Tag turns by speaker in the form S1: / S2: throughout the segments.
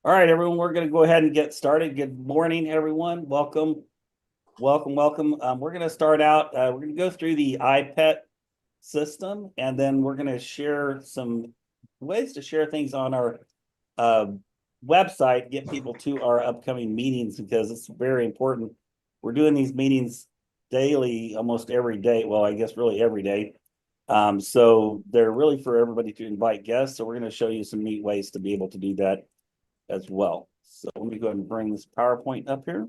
S1: All right, everyone, we're going to go ahead and get started. Good morning, everyone. Welcome, welcome, welcome. We're going to start out, we're going to go through the iPet system, and then we're going to share some ways to share things on our uh, website, get people to our upcoming meetings because it's very important. We're doing these meetings daily, almost every day. Well, I guess really every day. So they're really for everybody to invite guests. So we're going to show you some neat ways to be able to do that as well. So let me go ahead and bring this PowerPoint up here.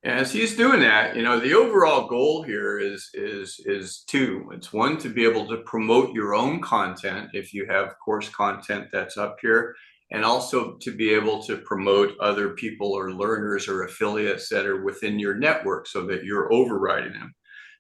S2: As he's doing that, the overall goal here is two. It's one, to be able to promote your own content if you have course content that's up here, and also to be able to promote other people or learners or affiliates that are within your network so that you're overriding them.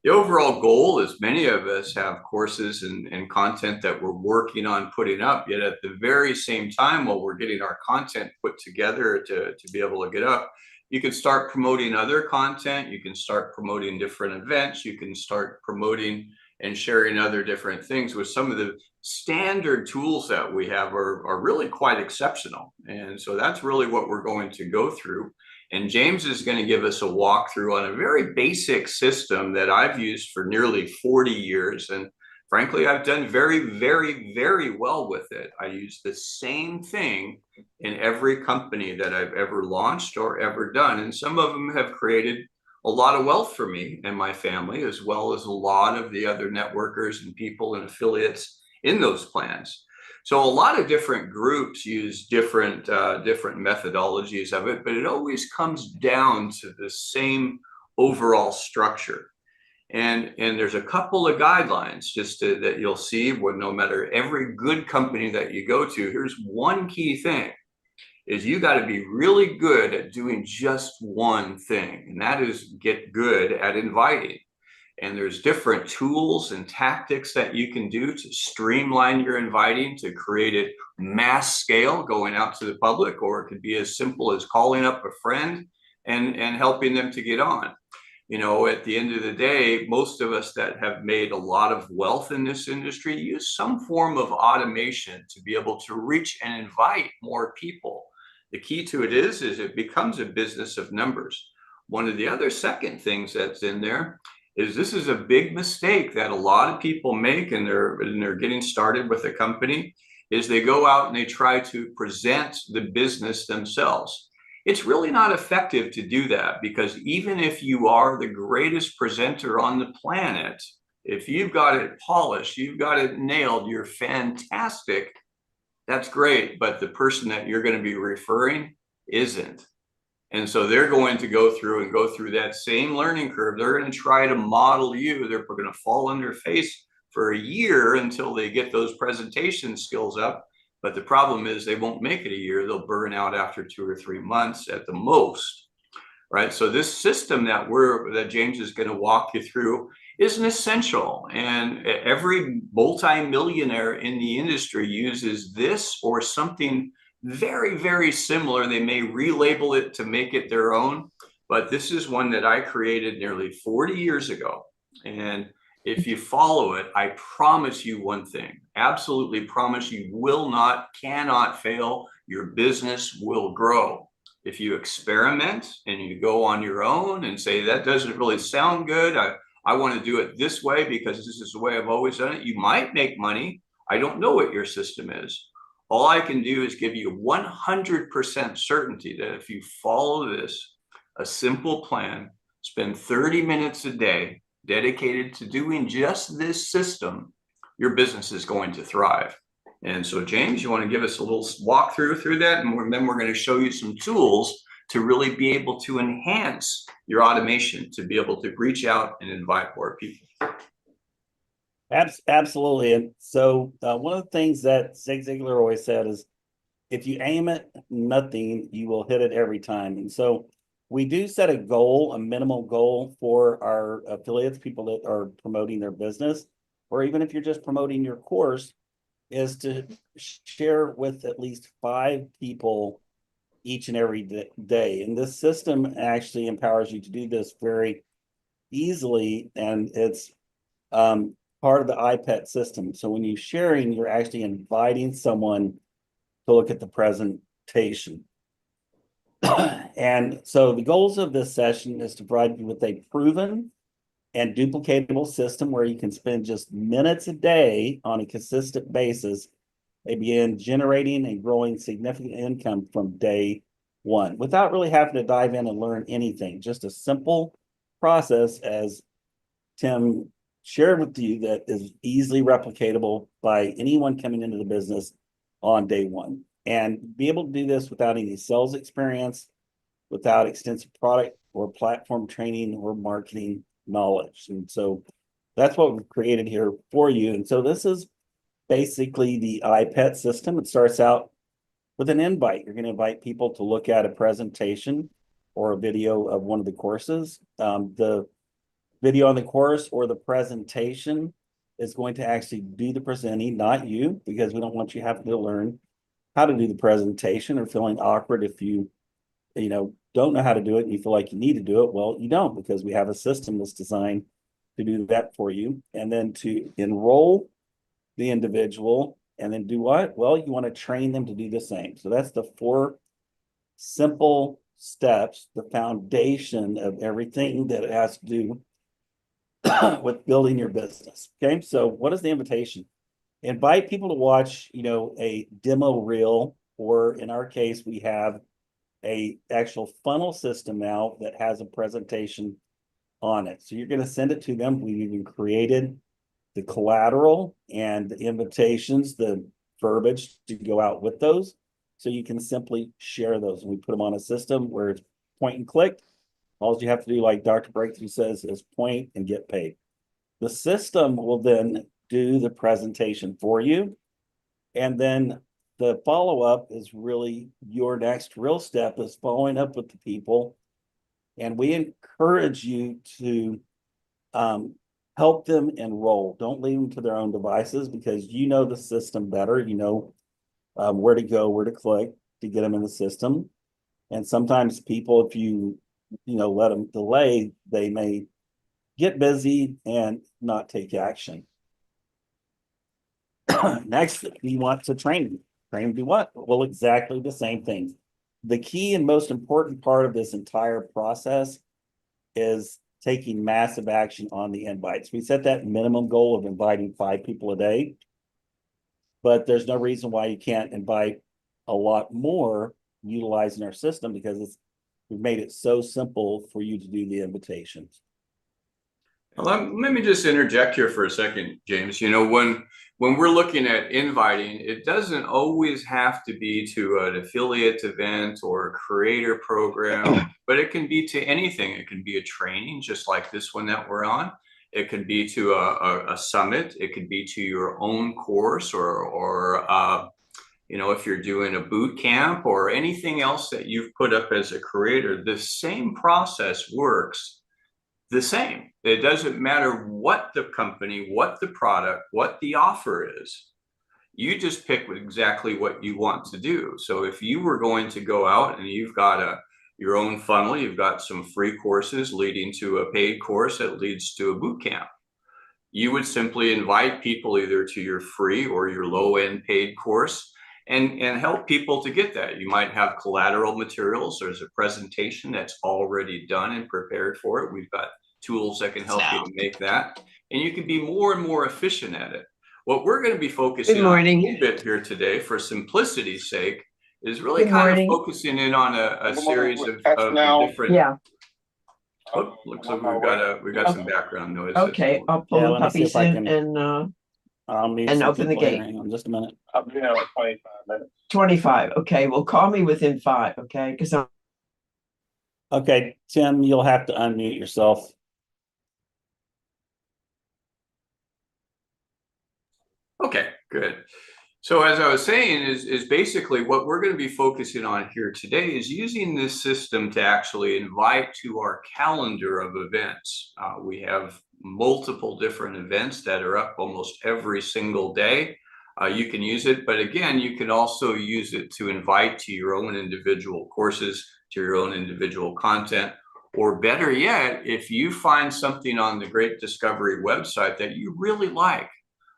S2: The overall goal is many of us have courses and content that we're working on putting up, yet at the very same time, while we're getting our content put together to be able to get up, you can start promoting other content. You can start promoting different events. You can start promoting and sharing other different things with some of the standard tools that we have are really quite exceptional. And so that's really what we're going to go through. And James is going to give us a walkthrough on a very basic system that I've used for nearly 40 years. And frankly, I've done very, very, very well with it. I use the same thing in every company that I've ever launched or ever done. And some of them have created a lot of wealth for me and my family, as well as a lot of the other networkers and people and affiliates in those plans. So a lot of different groups use different methodologies of it, but it always comes down to the same overall structure. And there's a couple of guidelines that you'll see when no matter every good company that you go to, here's one key thing is you got to be really good at doing just one thing, and that is get good at inviting. And there's different tools and tactics that you can do to streamline your inviting to create it mass scale going out to the public, or it could be as simple as calling up a friend and helping them to get on. At the end of the day, most of us that have made a lot of wealth in this industry use some form of automation to be able to reach and invite more people. The key to it is it becomes a business of numbers. One of the other second things that's in there is this is a big mistake that a lot of people make, and they're getting started with a company, is they go out and they try to present the business themselves. It's really not effective to do that, because even if you are the greatest presenter on the planet, if you've got it polished, you've got it nailed, you're fantastic, that's great, but the person that you're going to be referring isn't. And so they're going to go through that same learning curve. They're going to try to model you. They're going to fall on their face for a year until they get those presentation skills up. But the problem is they won't make it a year. They'll burn out after 2 or 3 months at the most. Right. So this system that James is going to walk you through is an essential. And every multimillionaire in the industry uses this or something very, very similar. They may relabel it to make it their own, but this is one that I created nearly 40 years ago. And if you follow it, I promise you one thing, absolutely promise you cannot fail. Your business will grow. If you experiment and you go on your own and say, that doesn't really sound good, I want to do it this way because this is the way I've always done it, you might make money. I don't know what your system is. All I can do is give you 100% certainty that if you follow this, a simple plan, spend 30 minutes a day dedicated to doing just this system, your business is going to thrive. And so, James, you want to give us a little walkthrough through that? And then we're going to show you some tools to really be able to enhance your automation to be able to reach out and invite more people.
S1: Absolutely. And so one of the things that Zig Ziglar always said is, if you aim at nothing, you will hit it every time. And so we do set a goal, a minimal goal for our affiliates, people that are promoting their business, or even if you're just promoting your course, is to share with at least 5 people each and every day. And this system actually empowers you to do this very easily. And it's part of the iPad system. So when you're sharing, you're actually inviting someone to look at the presentation. And so the goals of this session is to provide you with a proven and duplicatable system where you can spend just minutes a day on a consistent basis and begin generating and growing significant income from day one without really having to dive in and learn anything. Just a simple process, as Tim shared with you, that is easily replicatable by anyone coming into the business on day one. And be able to do this without any sales experience, without extensive product or platform training or marketing knowledge. And so that's what we've created here for you. And so this is basically the iPet system. It starts out with an invite. You're going to invite people to look at a presentation or a video of one of the courses. The video on the course or the presentation is going to actually do the presenting, not you, because we don't want you having to learn how to do the presentation or feeling awkward if you don't know how to do it and you feel like you need to do it. Well, you don't, because we have a system that's designed to do that for you. And then to enroll the individual and then do what? Well, you want to train them to do the same. So that's the 4 simple steps, the foundation of everything that it has to do with building your business. Okay. So what is the invitation? Invite people to watch, a demo reel, or in our case, we have a actual funnel system now that has a presentation on it. So you're going to send it to them. We've even created the collateral and the invitations, the verbiage to go out with those. So you can simply share those. And we put them on a system where it's point and click. All you have to do, like Dr. Breakthrough says, is point and get paid. The system will then do the presentation for you. And then the follow-up is really your next real step, is following up with the people. And we encourage you to help them enroll. Don't leave them to their own devices, because you know the system better. You know where to go, where to click to get them in the system. And sometimes people, if you let them delay, they may get busy and not take action. Next, we want to train them. Train them to do what? Well, exactly the same thing. The key and most important part of this entire process is taking massive action on the invites. We set that minimum goal of inviting 5 people a day, but there's no reason why you can't invite a lot more utilizing our system, because we've made it so simple for you to do the invitations.
S2: Let me just interject here for a second, James. When we're looking at inviting, it doesn't always have to be to an affiliate event or a creator program, but it can be to anything. It can be a training, just like this one that we're on. It could be to a summit. It could be to your own course, or if you're doing a boot camp or anything else that you've put up as a creator. The same process works the same. It doesn't matter what the company, what the product, what the offer is. You just pick exactly what you want to do. So if you were going to go out and you've got your own funnel, you've got some free courses leading to a paid course that leads to a boot camp, you would simply invite people either to your free or your low-end paid course and help people to get that. You might have collateral materials. There's a presentation that's already done and prepared for it. We've got tools that can help you to make that, and you can be more and more efficient at it. What we're going to be focusing on a little bit here today, for simplicity's sake, is really kind of focusing in on a series of different.
S3: Yeah.
S2: Oh, looks like we've got some background noise.
S3: Okay, I'll pull the puppies in and open the gate.
S1: Hang on just a minute.
S4: I'll be there in 25 minutes.
S3: 25. Okay, well, call me within 5. Okay, because I'm.
S1: Okay, Tim, you'll have to unmute yourself.
S2: Okay, good. So as I was saying, is basically what we're going to be focusing on here today is using this system to actually invite to our calendar of events. We have multiple different events that are up almost every single day. You can use it, but again, you can also use it to invite to your own individual courses, to your own individual content, or better yet, if you find something on the Great Discovery website that you really like,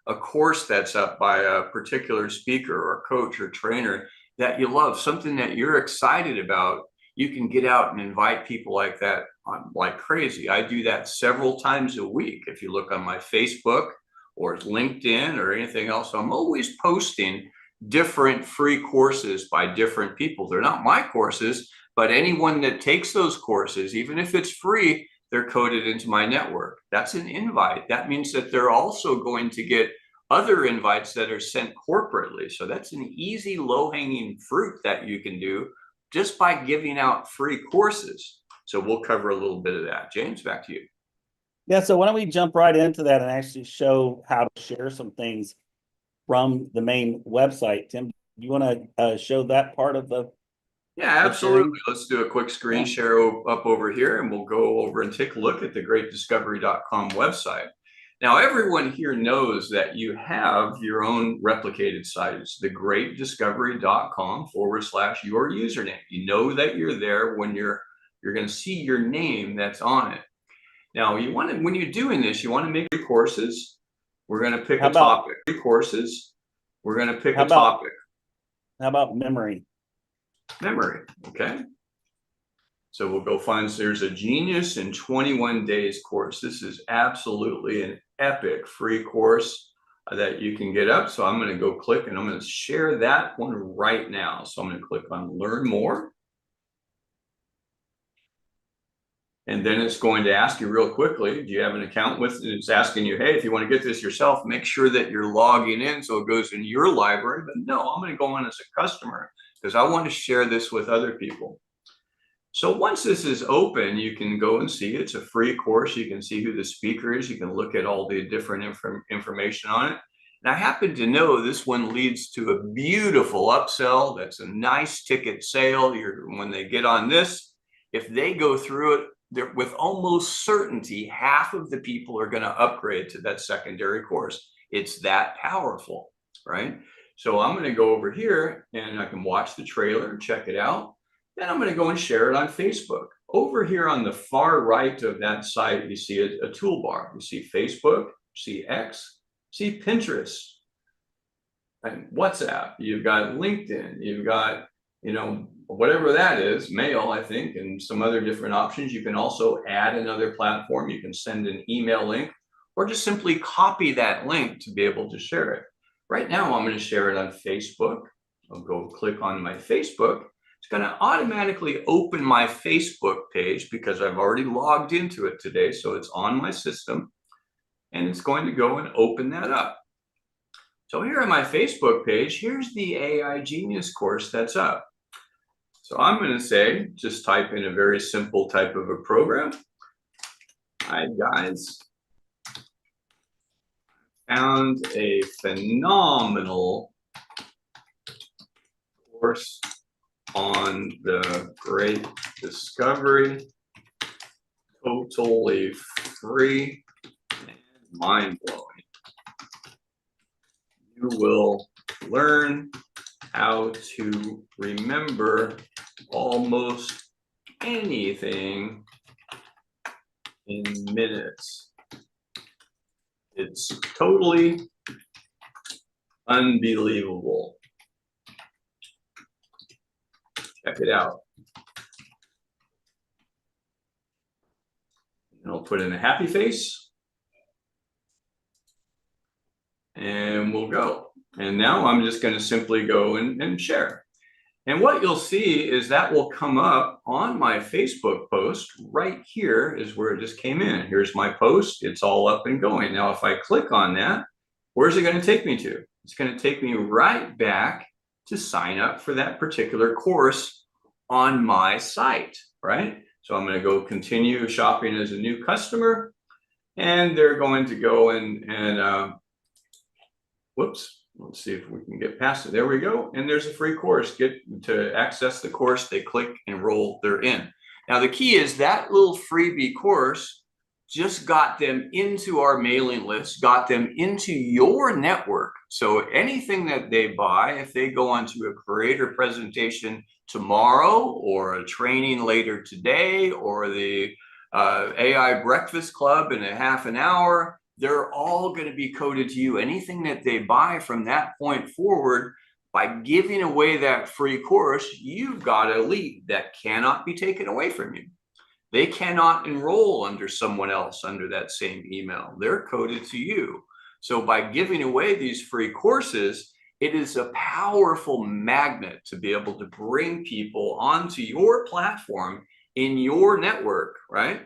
S2: a course that's up by a particular speaker or coach or trainer that you love, something that you're excited about, you can get out and invite people like that like crazy. I do that several times a week. If you look on my Facebook or LinkedIn or anything else, I'm always posting different free courses by different people. They're not my courses, but anyone that takes those courses, even if it's free, they're coded into my network. That's an invite. That means that they're also going to get other invites that are sent corporately. So that's an easy, low-hanging fruit that you can do just by giving out free courses. So we'll cover a little bit of that. James, back to you.
S1: Yeah, so why don't we jump right into that and actually show how to share some things from the main website. Tim, you want to show that part of the?
S2: Yeah, absolutely. Let's do a quick screen share up over here, and we'll go over and take a look at the greatdiscovery.com website. Now, everyone here knows that you have your own replicated site. It's thegreatdiscovery.com/your username. You know that you're there when you're going to see your name that's on it. Now, you want to, when you're doing this, you want to make courses. We're going to pick a topic. Courses. We're going to pick a topic.
S1: How about memory?
S2: Memory. Okay. So we'll go find, there's a Genius in 21 Days course. This is absolutely an epic free course that you can get up. So I'm going to go click and I'm going to share that one right now. So I'm going to click on Learn More. And then it's going to ask you real quickly, do you have an account with it? It's asking you, hey, if you want to get this yourself, make sure that you're logging in so it goes in your library. But no, I'm going to go in as a customer because I want to share this with other people. So once this is open, you can go and see it's a free course. You can see who the speaker is. You can look at all the different information on it. And I happen to know this one leads to a beautiful upsell. That's a nice ticket sale. When they get on this, if they go through it, with almost certainty, half of the people are going to upgrade to that secondary course. It's that powerful, right? So I'm going to go over here and I can watch the trailer and check it out. Then I'm going to go and share it on Facebook. Over here on the far right of that site, you see a toolbar. You see Facebook, you see X, you see Pinterest, and WhatsApp. You've got LinkedIn. You've got, whatever that is, mail, I think, and some other different options. You can also add another platform. You can send an email link or just simply copy that link to be able to share it. Right now, I'm going to share it on Facebook. I'll go click on my Facebook. It's going to automatically open my Facebook page because I've already logged into it today. So it's on my system and it's going to go and open that up. So here on my Facebook page, here's the AI Genius course that's up. So I'm going to say, just type in a very simple type of a program. Hi guys, found a phenomenal course on the Great Discovery, totally free and mind-blowing. You will learn how to remember almost anything in minutes. It's totally unbelievable. Check it out. And I'll put in a happy face. And we'll go. And now I'm just going to simply go and share. And what you'll see is that will come up on my Facebook post. Right here is where it just came in. Here's my post. It's all up and going. Now, if I click on that, where's it going to take me to? It's going to take me right back to sign up for that particular course on my site, right? So I'm going to go continue shopping as a new customer. And they're going to go and whoops. Let's see if we can get past it. There we go. And there's a free course. Get to access the course. They click, enroll, they're in. Now, the key is that little freebie course just got them into our mailing list, got them into your network. So anything that they buy, if they go onto a creator presentation tomorrow or a training later today or the AI breakfast club in a half an hour, they're all going to be coded to you. Anything that they buy from that point forward By giving away that free course, you've got a lead that cannot be taken away from you. They cannot enroll under someone else under that same email. They're coded to you. So by giving away these free courses, it is a powerful magnet to be able to bring people onto your platform in your network, right?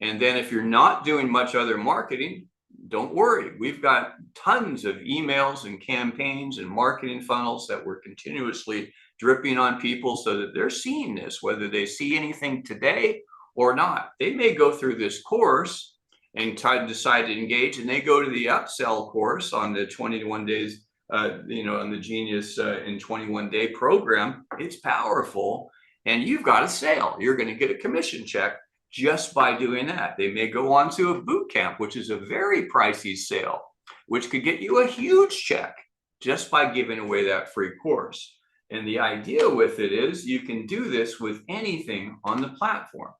S2: And then if you're not doing much other marketing, don't worry. We've got tons of emails and campaigns and marketing funnels that we're continuously dripping on people so that they're seeing this, whether they see anything today or not. They may go through this course and decide to engage, and they go to the upsell course on the 21 days, on the Genius in 21 Day program. It's powerful, and you've got a sale. You're going to get a commission check just by doing that. They may go on to a boot camp, which is a very pricey sale, which could get you a huge check just by giving away that free course. And the idea with it is you can do this with anything on the platform.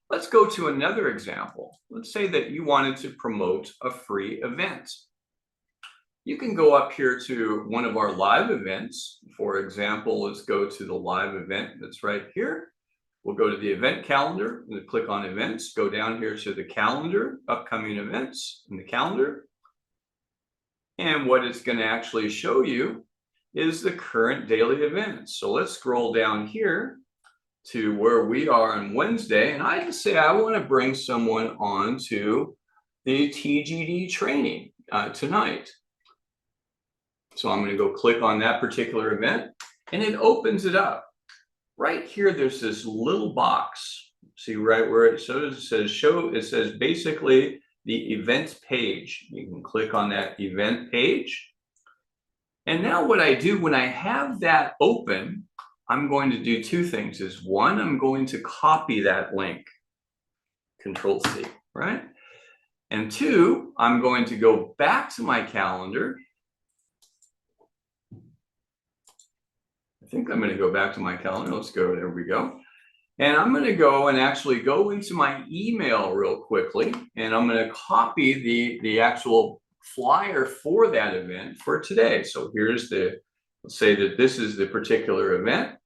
S2: Let's go to another example. Let's say that you wanted to promote a free event. You can go up here to one of our live events. For example, let's go to the live event that's right here. We'll go to the event calendar, and click on events, go down here to the calendar, upcoming events in the calendar. And what it's going to actually show you is the current daily events. So let's scroll down here to where we are on Wednesday. And I just say, I want to bring someone on to the TGD training tonight. So I'm going to go click on that particular event, and it opens it up. Right here, there's this little box. See right where it says show, it says basically the event page. You can click on that event page. And now what I do when I have that open, I'm going to do two things. Is one, I'm going to copy that link, Control C, right? And two, I'm going to go back to my calendar. I think I'm going to go back to my calendar. Let's go. There we go. And I'm going to go and actually go into my email real quickly. And I'm going to copy the actual flyer for that event for today. So here's let's say that this is the particular event.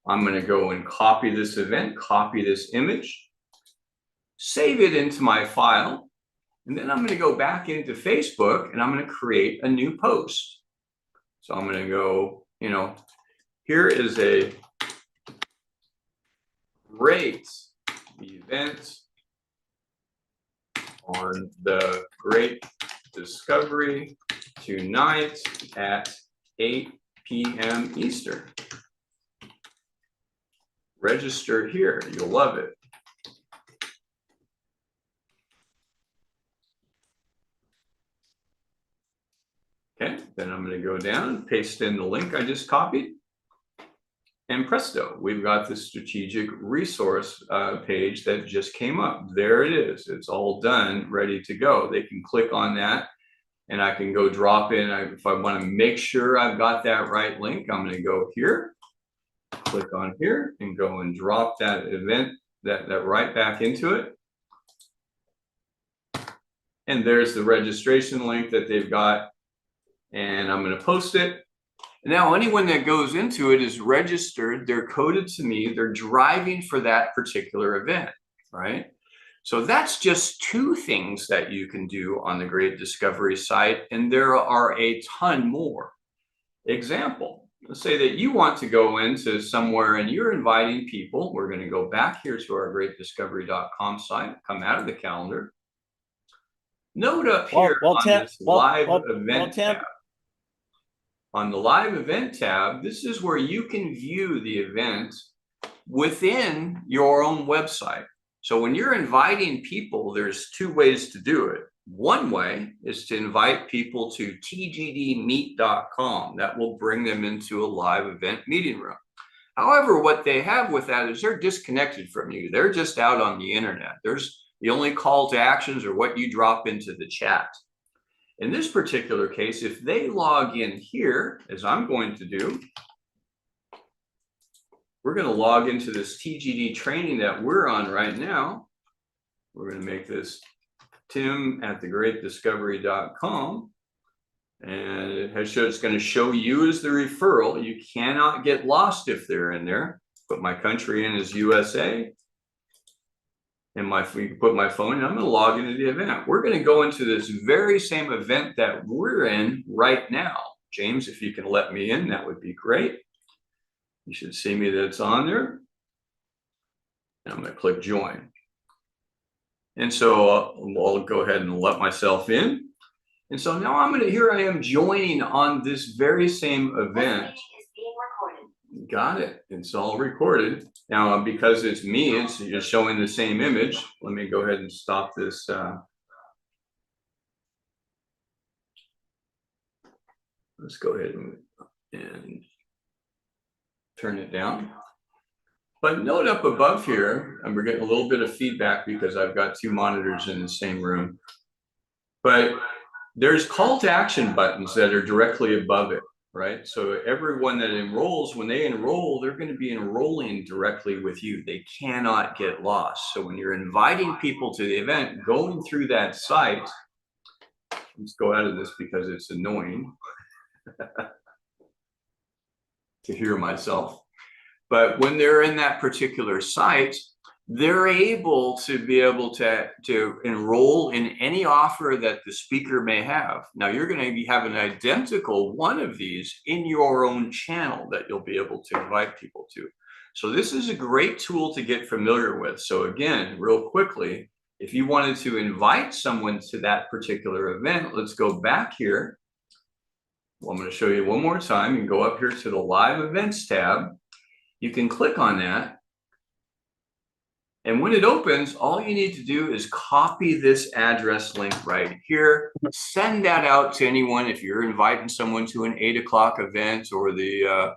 S2: I'm going to go and copy this event, copy this image, save it into my file. And then I'm going to go back into Facebook, and I'm going to create a new post. So I'm going to go, here is a great event on the Great Discovery tonight at 8 p.m. Eastern. Register here. You'll love it. Okay, then I'm going to go down, paste in the link I just copied. And presto, we've got the strategic resource page that just came up. There it is. It's all done, ready to go. They can click on that, and I can go drop in. If I want to make sure I've got that right link, I'm going to go here, click on here, and go and drop that event, that right back into it. And there's the registration link that they've got, and I'm going to post it. Now, anyone that goes into it is registered, they're coded to me, they're driving for that particular event, right? So that's just two things that you can do on the Great Discovery site, and there are a ton more. Example, let's say that you want to go into somewhere and you're inviting people. We're going to go back here to our greatdiscovery.com site, come out of the calendar. Note up here on this live event tab. On the live event tab, this is where you can view the event within your own website. So when you're inviting people, there's two ways to do it. One way is to invite people to tgdmeet.com. That will bring them into a live event meeting room. However, what they have with that is they're disconnected from you. They're just out on the internet. There's the only call to actions or what you drop into the chat. In this particular case, if they log in here, as I'm going to do, we're going to log into this TGD training that we're on right now. We're going to make this Tim@thegreatdiscovery.com. And it's going to show you as the referral. You cannot get lost if they're in there. Put my country in as USA. And put my phone in. I'm going to log into the event. We're going to go into this very same event that we're in right now. James, if you can let me in, that would be great. You should see me that it's on there. And I'm going to click join. And so I'll go ahead and let myself in. And so now here I am joining on this very same event. Got it. It's all recorded. Now, because it's me, it's just showing the same image. Let me go ahead and stop this. Let's go ahead and turn it down. But note up above here, and we're getting a little bit of feedback because I've got two monitors in the same room. But there's call to action buttons that are directly above it, right? So everyone that enrolls, when they enroll, they're going to be enrolling directly with you. They cannot get lost. So when you're inviting people to the event, going through that site, let's go out of this because it's annoying to hear myself. But when they're in that particular site, they're able to enroll in any offer that the speaker may have. Now, you're going to have an identical one of these in your own channel that you'll be able to invite people to. So this is a great tool to get familiar with. So again, real quickly, if you wanted to invite someone to that particular event, let's go back here. Well, I'm going to show you one more time and go up here to the Live Events tab. You can click on that. And when it opens, all you need to do is copy this address link right here. Send that out to anyone. If you're inviting someone to an 8 o'clock event or the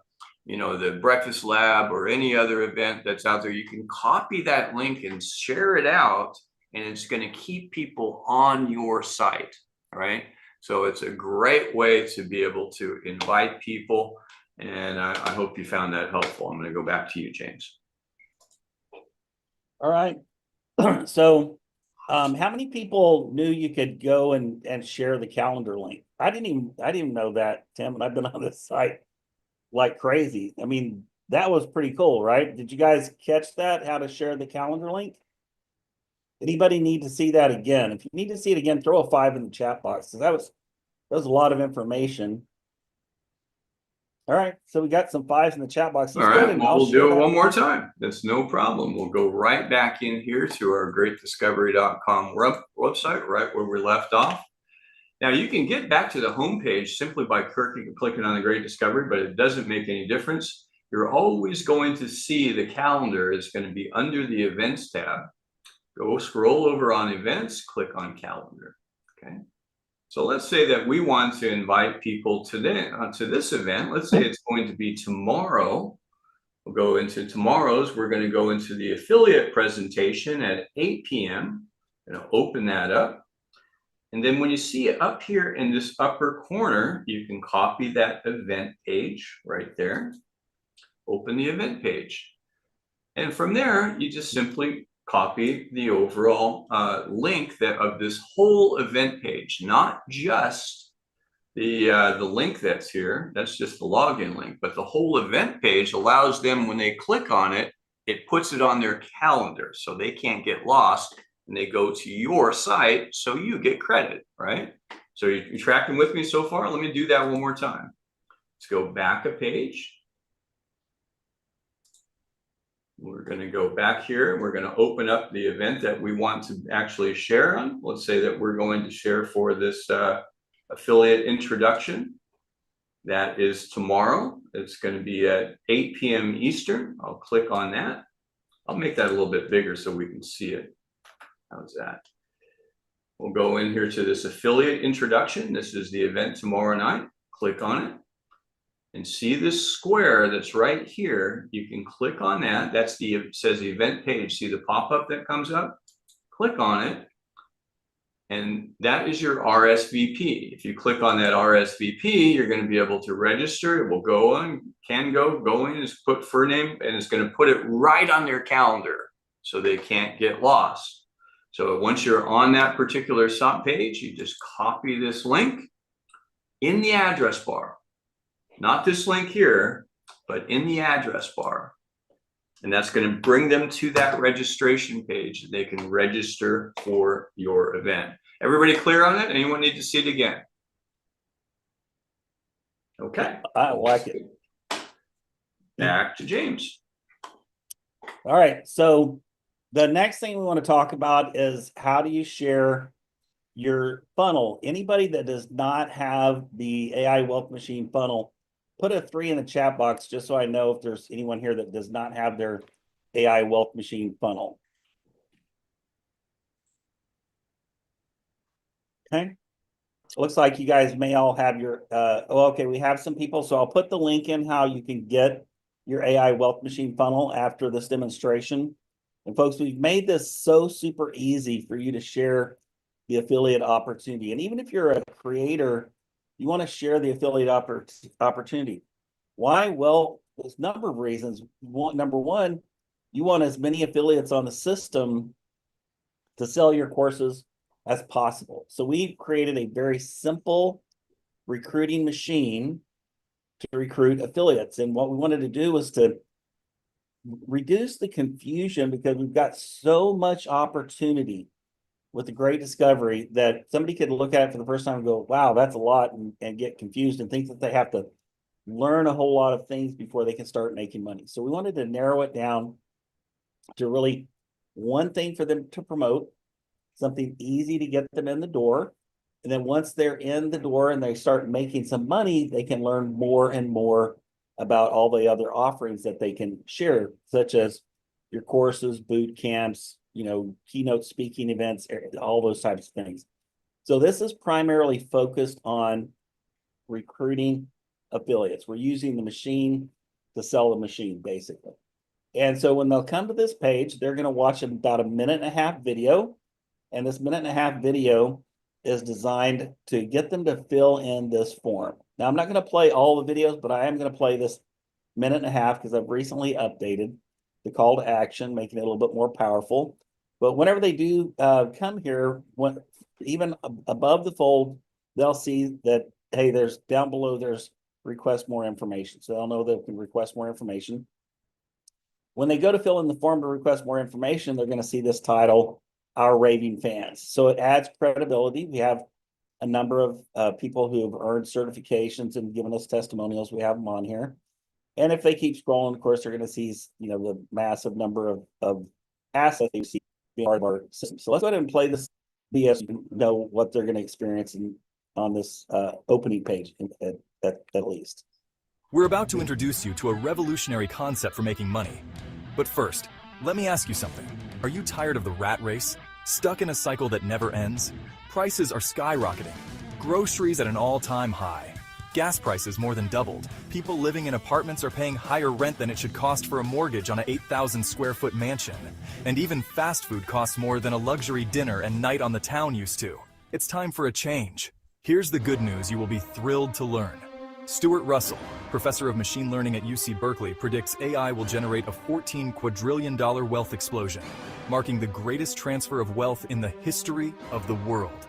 S2: Breakfast Lab or any other event that's out there, you can copy that link and share it out, and it's going to keep people on your site, right? So it's a great way to be able to invite people. And I hope you found that helpful. I'm going to go back to you, James.
S1: All right. So how many people knew you could go and share the calendar link? I didn't even know that, Tim, and I've been on this site like crazy. I mean, that was pretty cool, right? Did you guys catch that? How to share the calendar link? Anybody need to see that again? If you need to see it again, throw a 5 in the chat box, because that was a lot of information. All right, so we got some 5s in the chat box.
S2: All right, well, we'll do it one more time. That's no problem. We'll go right back in here to our greatdiscovery.com website, right where we left off. Now, you can get back to the home page simply by clicking on the Great Discovery, but it doesn't make any difference. You're always going to see the calendar is going to be under the Events tab. Go scroll over on Events, click on Calendar, okay? So let's say that we want to invite people to this event. Let's say it's going to be tomorrow. We'll go into tomorrow's. We're going to go into the affiliate presentation at 8 p.m. I'm going to open that up. And then when you see it up here in this upper corner, you can copy that event page right there. Open the event page. And from there, you just simply copy the overall link of this whole event page, not just the link that's here. That's just the login link, but the whole event page allows them, when they click on it, it puts it on their calendar so they can't get lost, and they go to your site so you get credit, right? So you're tracking with me so far? Let me do that one more time. Let's go back a page. We're going to go back here. We're going to open up the event that we want to actually share on. Let's say that we're going to share for this affiliate introduction. That is tomorrow. It's going to be at 8 p.m. Eastern. I'll click on that. I'll make that a little bit bigger so we can see it. How's that? We'll go in here to this affiliate introduction. This is the event tomorrow night. Click on it. And see this square that's right here. You can click on that. It says the event page. See the pop-up that comes up? Click on it. And that is your RSVP. If you click on that RSVP, you're going to be able to register. It will go in, go in, just put for name, and it's going to put it right on their calendar so they can't get lost. So once you're on that particular page, you just copy this link in the address bar, not this link here, but in the address bar. And that's going to bring them to that registration page. They can register for your event. Everybody clear on it? Anyone need to see it again? Okay.
S1: I like it.
S2: Back to James.
S1: All right. So the next thing we want to talk about is how do you share your funnel? Anybody that does not have the AI Wealth Machine funnel, put a 3 in the chat box just so I know if there's anyone here that does not have their AI Wealth Machine funnel. Okay. Looks like you guys may all have your, okay, we have some people. So I'll put the link in how you can get your AI Wealth Machine funnel after this demonstration. And folks, we've made this so super easy for you to share the affiliate opportunity. And even if you're a creator, you want to share the affiliate opportunity. Why? Well, there's a number of reasons. Number one, you want as many affiliates on the system to sell your courses as possible. So we've created a very simple recruiting machine to recruit affiliates. And what we wanted to do was to reduce the confusion because we've got so much opportunity with the great discovery that somebody could look at it for the first time and go, wow, that's a lot, and get confused and think that they have to learn a whole lot of things before they can start making money. So we wanted to narrow it down to really one thing for them to promote, something easy to get them in the door. And then once they're in the door and they start making some money, they can learn more and more about all the other offerings that they can share, such as your courses, boot camps, keynote speaking events, all those types of things. So this is primarily focused on recruiting affiliates. We're using the machine to sell the machine, basically. And so when they'll come to this page, they're going to watch about a 1.5-minute video. And this 1.5-minute video is designed to get them to fill in this form. Now, I'm not going to play all the videos, but I am going to play this 1.5 because I've recently updated the call to action, making it a little bit more powerful. But whenever they do come here, even above the fold, they'll see that, hey, there's down below, there's request more information. So they'll know they can request more information. When they go to fill in the form to request more information, they're going to see this title, Our Raving Fans. So it adds credibility. We have a number of people who have earned certifications and given us testimonials. We have them on here. And if they keep scrolling, of course, they're going to see, the massive number of assets they see being part of our system. So let's go ahead and play this BS. You can know what they're going to experience on this opening page at least.
S5: We're about to introduce you to a revolutionary concept for making money. But first, let me ask you something. Are you tired of the rat race? Stuck in a cycle that never ends? Prices are skyrocketing. Groceries at an all-time high. Gas prices more than doubled. People living in apartments are paying higher rent than it should cost for a mortgage on an 8,000 square foot mansion. And even fast food costs more than a luxury dinner and night on the town used to. It's time for a change. Here's the good news you will be thrilled to learn. Stuart Russell, professor of machine learning at UC Berkeley, predicts AI will generate a $14 quadrillion wealth explosion, marking the greatest transfer of wealth in the history of the world.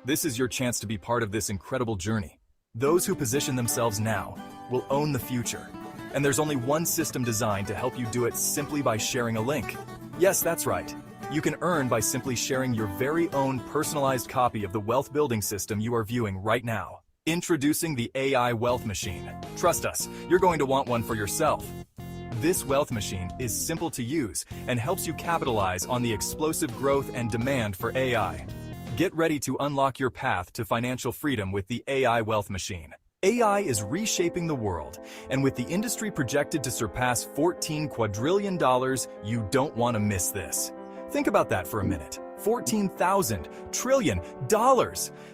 S5: This is your chance to be part of this incredible journey. Those who position themselves now will own the future. And there's only one system designed to help you do it simply by sharing a link. Yes, that's right. You can earn by simply sharing your very own personalized copy of the wealth building system you are viewing right now. Introducing the AI Wealth Machine. Trust us, you're going to want one for yourself. This wealth machine is simple to use and helps you capitalize on the explosive growth and demand for AI. Get ready to unlock your path to financial freedom with the AI Wealth Machine. AI is reshaping the world, and with the industry projected to surpass $14 quadrillion, you don't want to miss this. Think about that for a minute. $14,000 trillion.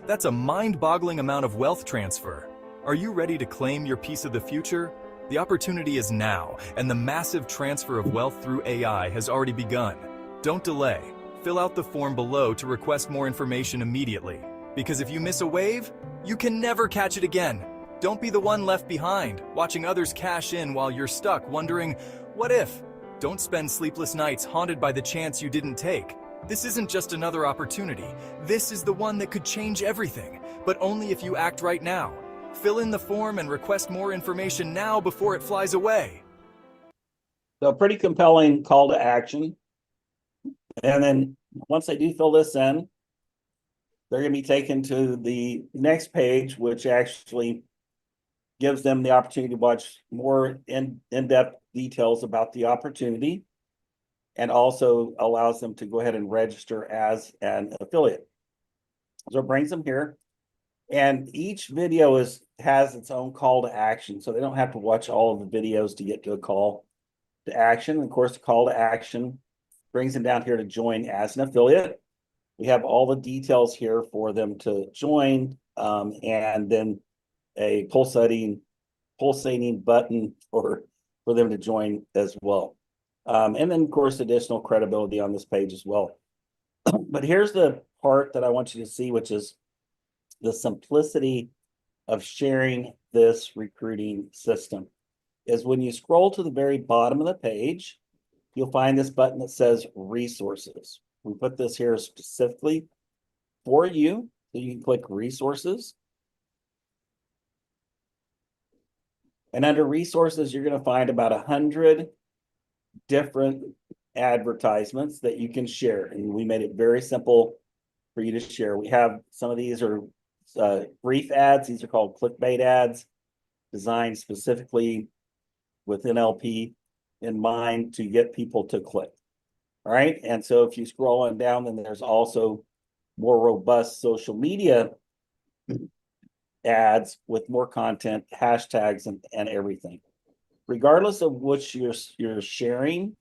S5: That's a mind-boggling amount of wealth transfer. Are you ready to claim your piece of the future? The opportunity is now, and the massive transfer of wealth through AI has already begun. Don't delay. Fill out the form below to request more information immediately. Because if you miss a wave, you can never catch it again. Don't be the one left behind, watching others cash in while you're stuck wondering, what if? Don't spend sleepless nights haunted by the chance you didn't take. This isn't just another opportunity. This is the one that could change everything, but only if you act right now. Fill in the form and request more information now before it flies away.
S1: So pretty compelling call to action. And then once they do fill this in, they're going to be taken to the next page, which actually gives them the opportunity to watch more in-depth details about the opportunity, and also allows them to go ahead and register as an affiliate. So it brings them here. And each video has its own call to action. So they don't have to watch all of the videos to get to a call to action. Of course, the call to action brings them down here to join as an affiliate. We have all the details here for them to join, and then a pulsating button for them to join as well. And then, of course, additional credibility on this page as well. But here's the part that I want you to see, which is the simplicity of sharing this recruiting system. Is when you scroll to the very bottom of the page, you'll find this button that says resources. We put this here specifically for you, so you can click resources. And under resources, you're going to find about 100 different advertisements that you can share. And we made it very simple for you to share. We have some of these are brief ads. These are called clickbait ads, designed specifically with NLP in mind to get people to click. All right. And so if you scroll on down, then there's also more robust social media ads with more content, hashtags, and everything. Regardless of which you're sharing,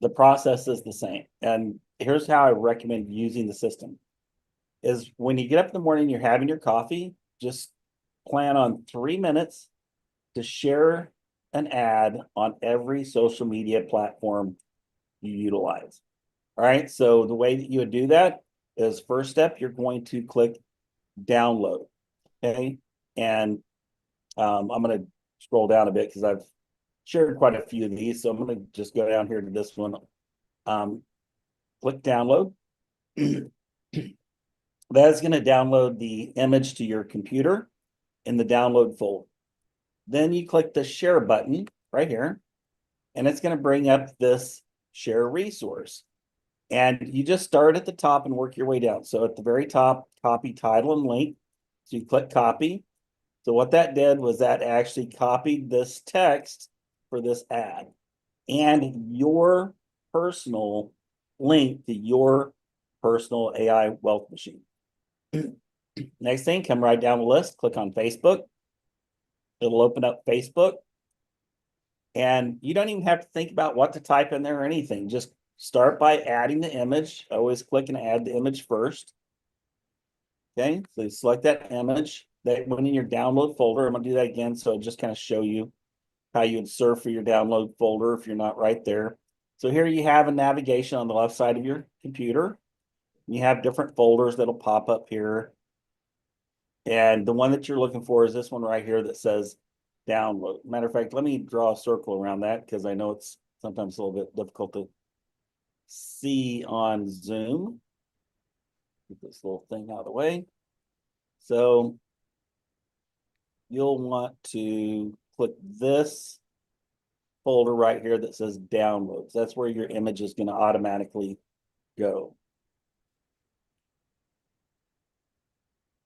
S1: the process is the same. And here's how I recommend using the system. Is when you get up in the morning, you're having your coffee, just plan on 3 minutes to share an ad on every social media platform you utilize. All right. So the way that you would do that is, first step, you're going to click download. Okay. And I'm going to scroll down a bit because I've shared quite a few of these. So I'm going to just go down here to this one. Click download. That is going to download the image to your computer in the download folder. Then you click the share button right here, and it's going to bring up this share resource. And you just start at the top and work your way down. So at the very top, copy title and link. So you click copy. So what that did was that actually copied this text for this ad and your personal link to your personal AI wealth machine. Next thing, come right down the list, click on Facebook. It'll open up Facebook. And you don't even have to think about what to type in there or anything. Just start by adding the image. Always click and add the image first. Okay, so you select that image. That went in your download folder. I'm going to do that again, so I'll just kind of show you how you would surf for your download folder if you're not right there. So here you have a navigation on the left side of your computer. You have different folders that'll pop up here. And the one that you're looking for is this one right here that says download. Matter of fact, let me draw a circle around that because I know it's sometimes a little bit difficult to see on Zoom. Get this little thing out of the way. So you'll want to click this folder right here that says downloads. That's where your image is going to automatically go.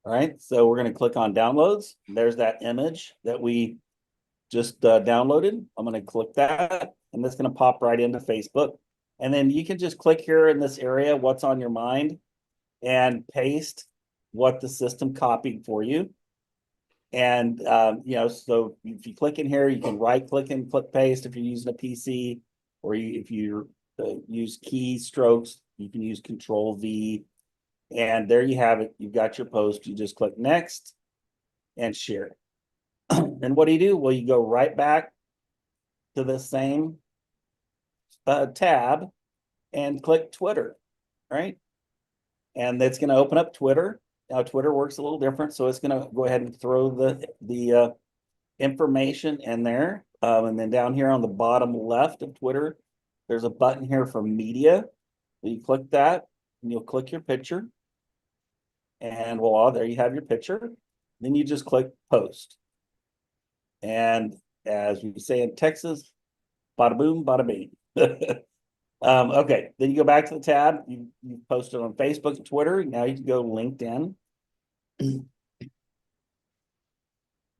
S1: All right, so we're going to click on downloads. There's that image that we just downloaded. I'm going to click that, and that's going to pop right into Facebook. And then you can just click here in this area, what's on your mind, and paste what the system copied for you. And, so if you click in here, you can right click and click paste if you're using a PC, or if you use keystrokes, you can use Control V. And there you have it. You've got your post. You just click next and share. And what do? Well, you go right back to the same tab and click Twitter, right? And that's going to open up Twitter. Now, Twitter works a little different, so it's going to go ahead and throw the information in there. And then down here on the bottom left of Twitter, there's a button here for media. So you click that, and you'll click your picture. And voila, there you have your picture. Then you just click post. And as we say in Texas, bada boom, bada bing. Okay, then you go back to the tab. You posted on Facebook and Twitter. Now you can go LinkedIn.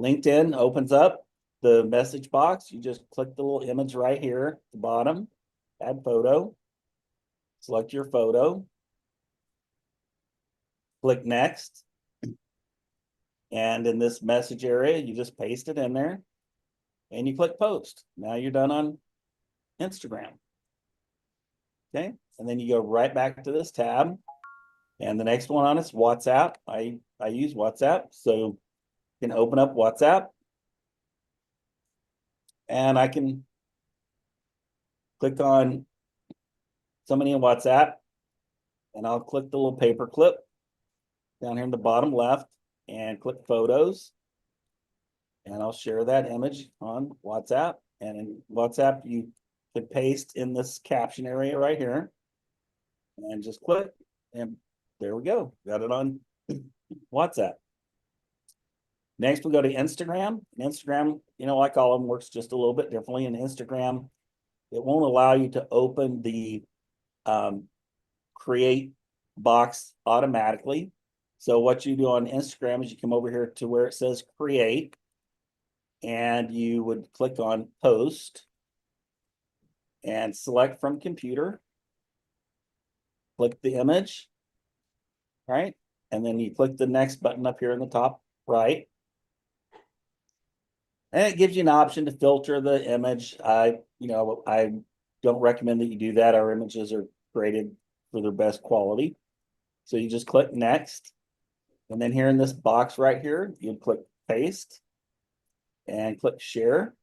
S1: LinkedIn opens up the message box. You just click the little image right here at the bottom, add photo, select your photo, click next. And in this message area, you just paste it in there and you click post. Now you're done on Instagram. Okay, and then you go right back to this tab. And the next one on is WhatsApp. I use WhatsApp, so you can open up WhatsApp. And I can click on somebody in WhatsApp, and I'll click the little paper clip down here in the bottom left and click photos. And I'll share that image on WhatsApp. And in WhatsApp, you can paste in this caption area right here and just click, and there we go. Got it on WhatsApp. Next, we go to Instagram. Instagram, like all of them, works just a little bit differently. In Instagram, it won't allow you to open the create box automatically. So what you do on Instagram is you come over here to where it says create, and you would click on post and select from computer. Click the image, right? And then you click the next button up here in the top right. And it gives you an option to filter the image. I don't recommend that you do that. Our images are created for their best quality. So you just click next. And then here in this box right here, you click paste and click share.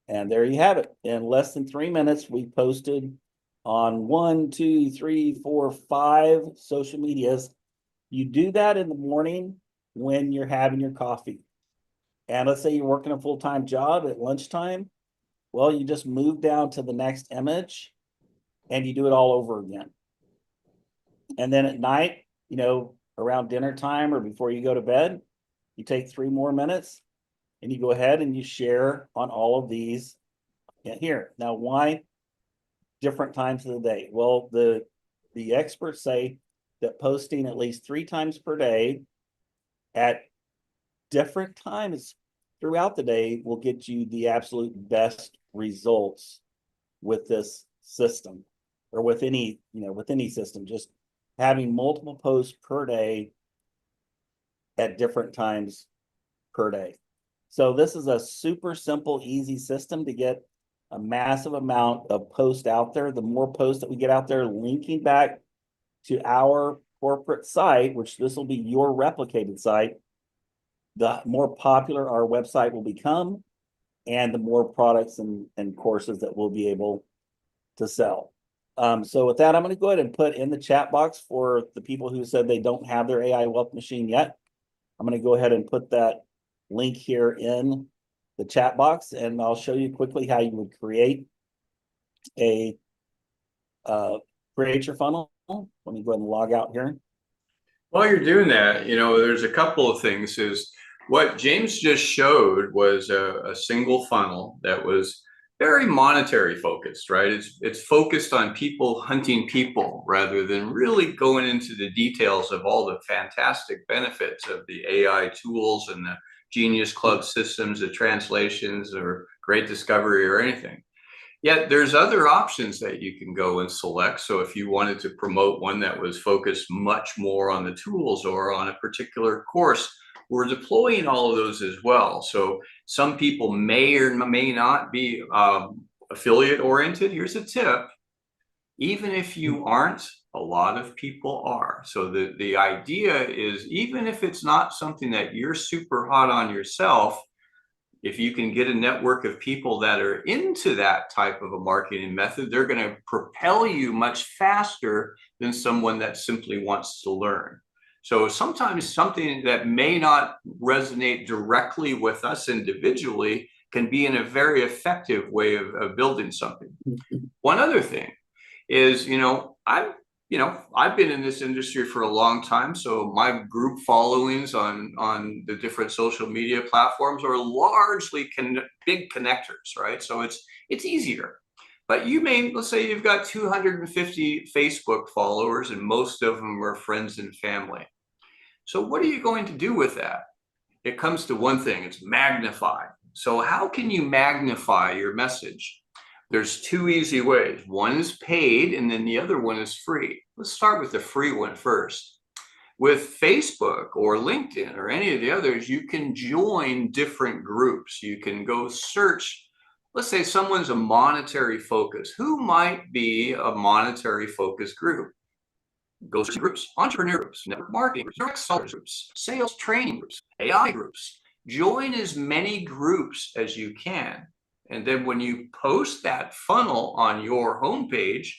S1: And there you have it. In less than 3 minutes, we posted on 1, 2, 3, 4, 5 social medias. You do that in the morning when you're having your coffee. And let's say you're working a full-time job at lunchtime. Well, you just move down to the next image and you do it all over again. And then at night, around dinner time or before you go to bed, you take 3 more minutes and you go ahead and you share on all of these here. Now, why different times of the day? Well, the experts say that posting at least 3 times per day at different times throughout the day will get you the absolute best results with this system, or with any system. Just having multiple posts per day at different times per day. So this is a super simple, easy system to get a massive amount of posts out there. The more posts that we get out there linking back to our corporate site, which this will be your replicated site, the more popular our website will become, and the more products and courses that we'll be able to sell. So with that, I'm going to go ahead and put in the chat box for the people who said they don't have their AI wealth machine yet. I'm going to go ahead and put that link here in the chat box, and I'll show you quickly how you would create your funnel. Let me go ahead and log out here.
S2: While you're doing that, there's a couple of things. Is what James just showed was a single funnel that was very monetary focused, right? It's focused on people hunting people rather than really going into the details of all the fantastic benefits of the AI tools and the Genius Club systems, the translations, or Great Discovery or anything. Yet there's other options that you can go and select. So if you wanted to promote one that was focused much more on the tools or on a particular course, we're deploying all of those as well. So some people may or may not be affiliate oriented. Here's a tip. Even if you aren't, a lot of people are. So the idea is, even if it's not something that you're super hot on yourself, if you can get a network of people that are into that type of a marketing method, they're going to propel you much faster than someone that simply wants to learn. So sometimes something that may not resonate directly with us individually can be in a very effective way of building something. One other thing is, you know, I've been in this industry for a long time, so my group followings on the different social media platforms are largely big connectors, right? So it's easier. But you may, let's say you've got 250 Facebook followers and most of them are friends and family. So what are you going to do with that? It comes to one thing, it's magnify. So how can you magnify your message? There's two easy ways. One is paid and then the other one is free. Let's start with the free one first. With Facebook or LinkedIn or any of the others, you can join different groups. You can go search. Let's say someone's a monetary focus. Who might be a monetary focus group? Go search groups, entrepreneur groups, network marketing groups, direct sellers groups, sales training groups, AI groups. Join as many groups as you can. And then when you post that funnel on your homepage,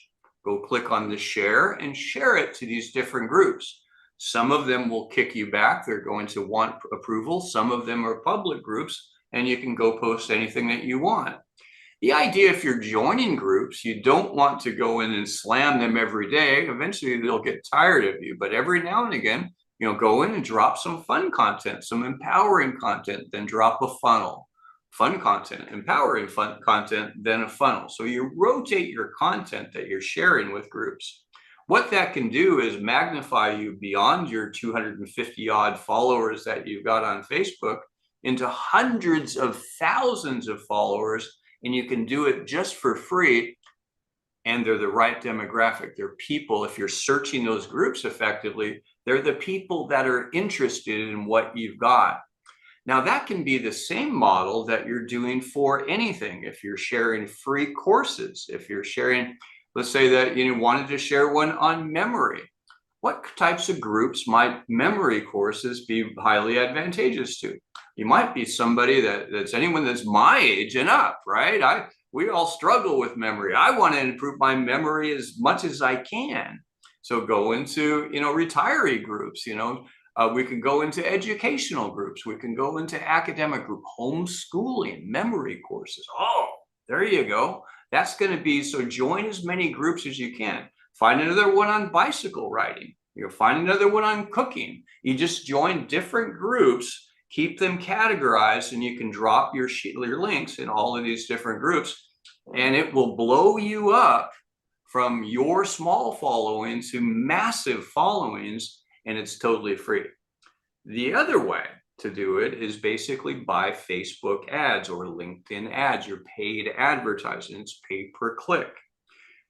S2: go click on the share and share it to these different groups. Some of them will kick you back. They're going to want approval. Some of them are public groups, and you can go post anything that you want. The idea, if you're joining groups, you don't want to go in and slam them every day. Eventually, they'll get tired of you. But every now and again, you know, go in and drop some fun content, some empowering content, then drop a funnel. Fun content, empowering fun content, then a funnel. So you rotate your content that you're sharing with groups. What that can do is magnify you beyond your 250 odd followers that you've got on Facebook into hundreds of thousands of followers, and you can do it just for free. And they're the right demographic. They're people, if you're searching those groups effectively, they're the people that are interested in what you've got. Now, that can be the same model that you're doing for anything. If you're sharing free courses, if you're sharing, let's say that you wanted to share one on memory. What types of groups might memory courses be highly advantageous to? You might be somebody that's anyone that's my age and up, right? We all struggle with memory. I want to improve my memory as much as I can. So go into, retiree groups, we can go into educational groups. We can go into academic group, homeschooling, memory courses. Oh, there you go. That's going to be, so join as many groups as you can. Find another one on bicycle riding. Find another one on cooking. You just join different groups, keep them categorized, and you can drop your links in all of these different groups, and it will blow you up from your small following to massive followings, and it's totally free. The other way to do it is basically buy Facebook ads or LinkedIn ads, your paid advertising. It's paid per click.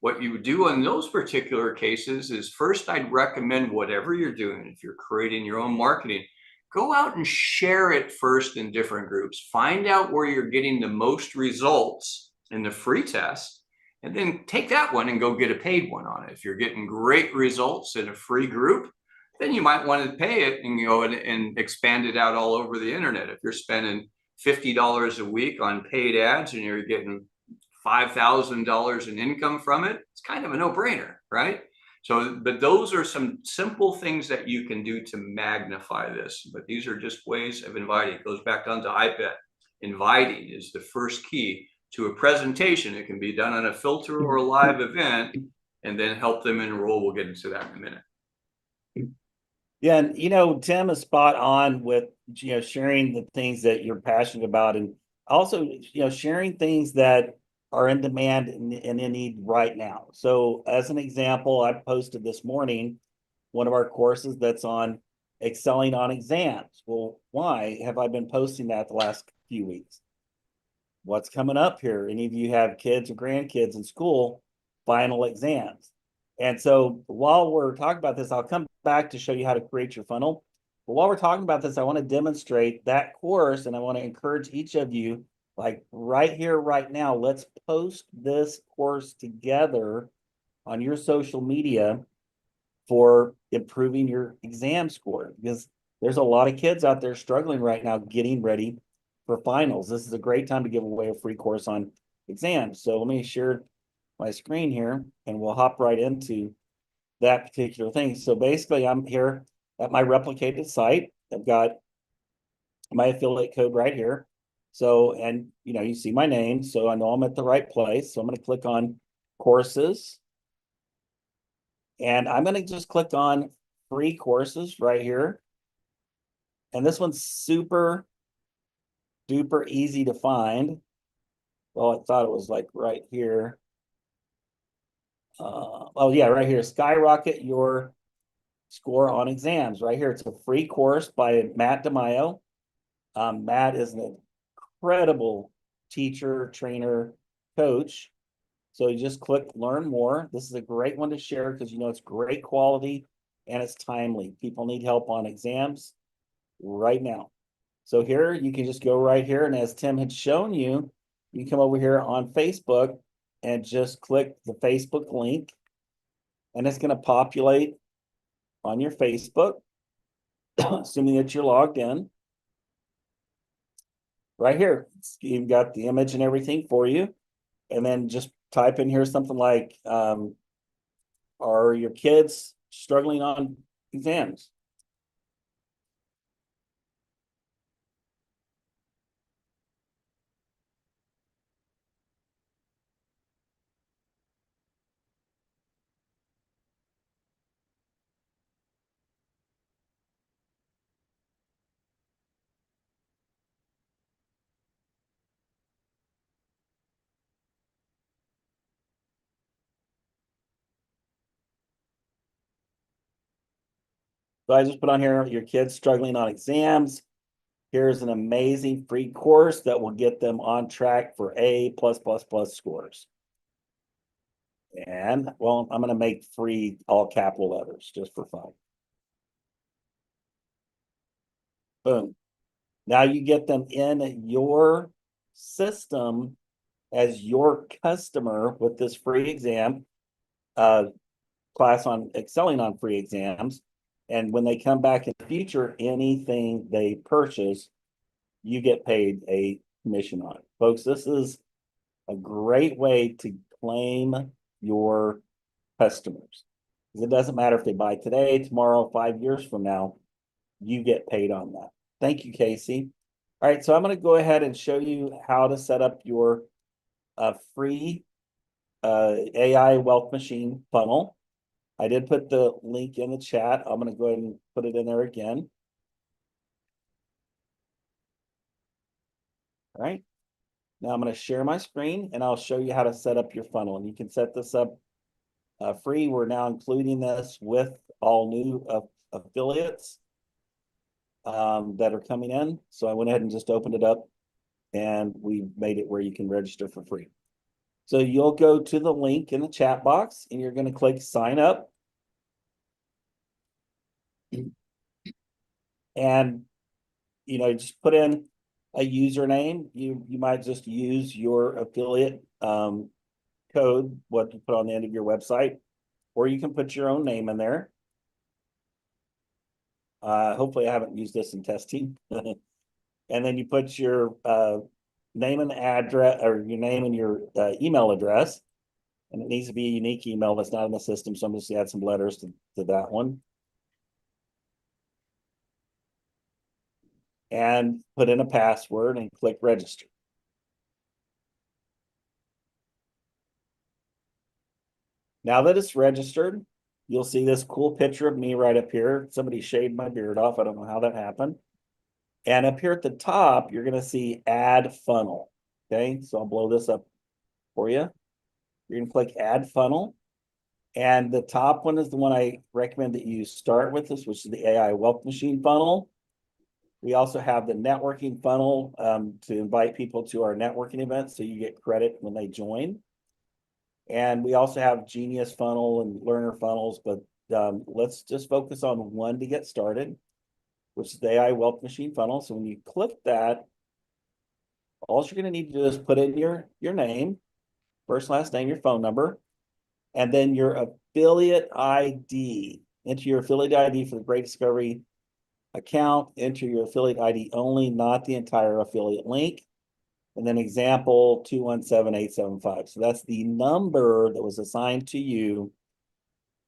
S2: What you would do in those particular cases is first, I'd recommend whatever you're doing, if you're creating your own marketing, go out and share it first in different groups. Find out where you're getting the most results in the free test, and then take that one and go get a paid one on it. If you're getting great results in a free group, then you might want to pay it and go and expand it out all over the internet. If you're spending $50 a week on paid ads and you're getting $5,000 in income from it, it's kind of a no-brainer, right? So, but those are some simple things that you can do to magnify this. But these are just ways of inviting. It goes back down to IPET. Inviting is the first key to a presentation. It can be done on a filter or a live event, and then help them enroll. We'll get into that in a minute.
S1: Yeah, and Tim is spot on with sharing the things that you're passionate about, and also sharing things that are in demand and in need right now. So as an example, I posted this morning one of our courses that's on excelling on exams. Well, why have I been posting that the last few weeks? What's coming up here? Any of you have kids or grandkids in school, final exams. And so while we're talking about this, I'll come back to show you how to create your funnel. But while we're talking about this, I want to demonstrate that course, and I want to encourage each of you, like right here, right now, let's post this course together on your social media for improving your exam score, because there's a lot of kids out there struggling right now getting ready for finals. This is a great time to give away a free course on exams. So let me share my screen here and we'll hop right into that particular thing. So basically I'm here at my replicated site. I've got my affiliate code right here. So, and you see my name, so I know I'm at the right place. So I'm going to click on courses. And I'm going to just click on free courses right here. And this one's super duper easy to find. Well, I thought it was like right here. Oh yeah, right here. Skyrocket your score on exams. Right here. It's a free course by Matt DeMaio. Matt is an incredible teacher, trainer, coach. So you just click learn more. This is a great one to share because you know it's great quality and it's timely. People need help on exams right now. So here you can just go right here. And as Tim had shown you, you come over here on Facebook and just click the Facebook link. And it's going to populate on your Facebook, assuming that you're logged in. Right here, you've got the image and everything for you. And then just type in here something like, are your kids struggling on exams? So I just put on here, your kids struggling on exams. Here's an amazing free course that will get them on track for A++ scores. And well, I'm going to make free all capital letters just for fun. Boom. Now you get them in your system as your customer with this free exam class on excelling on free exams. And when they come back in the future, anything they purchase, you get paid a commission on it. Folks, this is a great way to claim your customers. Because it doesn't matter if they buy today, tomorrow, 5 years from now, you get paid on that. Thank you, Casey. All right, so I'm going to go ahead and show you how to set up your free AI wealth machine funnel. I did put the link in the chat. I'm going to go ahead and put it in there again. All right. Now I'm going to share my screen and I'll show you how to set up your funnel. And you can set this up free. We're now including this with all new affiliates that are coming in. So I went ahead and just opened it up and we made it where you can register for free. So you'll go to the link in the chat box and you're going to click sign up. And, you know, just put in a username. You might just use your affiliate code, what you put on the end of your website, or you can put your own name in there. Hopefully I haven't used this in testing. And then you put your name and address, or your name and your email address. And it needs to be a unique email that's not in the system. So I'm just gonna add some letters to that one. And put in a password and click register. Now that it's registered, you'll see this cool picture of me right up here. Somebody shaved my beard off. I don't know how that happened. And up here at the top, you're going to see add funnel. Okay, so I'll blow this up for you. You're going to click add funnel. And the top one is the one I recommend that you start with this, which is the AI wealth machine funnel. We also have the networking funnel to invite people to our networking events so you get credit when they join. And we also have Genius funnel and learner funnels, but let's just focus on one to get started, which is the AI wealth machine funnel. So when you click that, all you're going to need to do is put in your name, first, last name, your phone number, and then your affiliate ID. Enter your affiliate ID for the Great Discovery account. Enter your affiliate ID only, not the entire affiliate link. And then example 217875. So that's the number that was assigned to you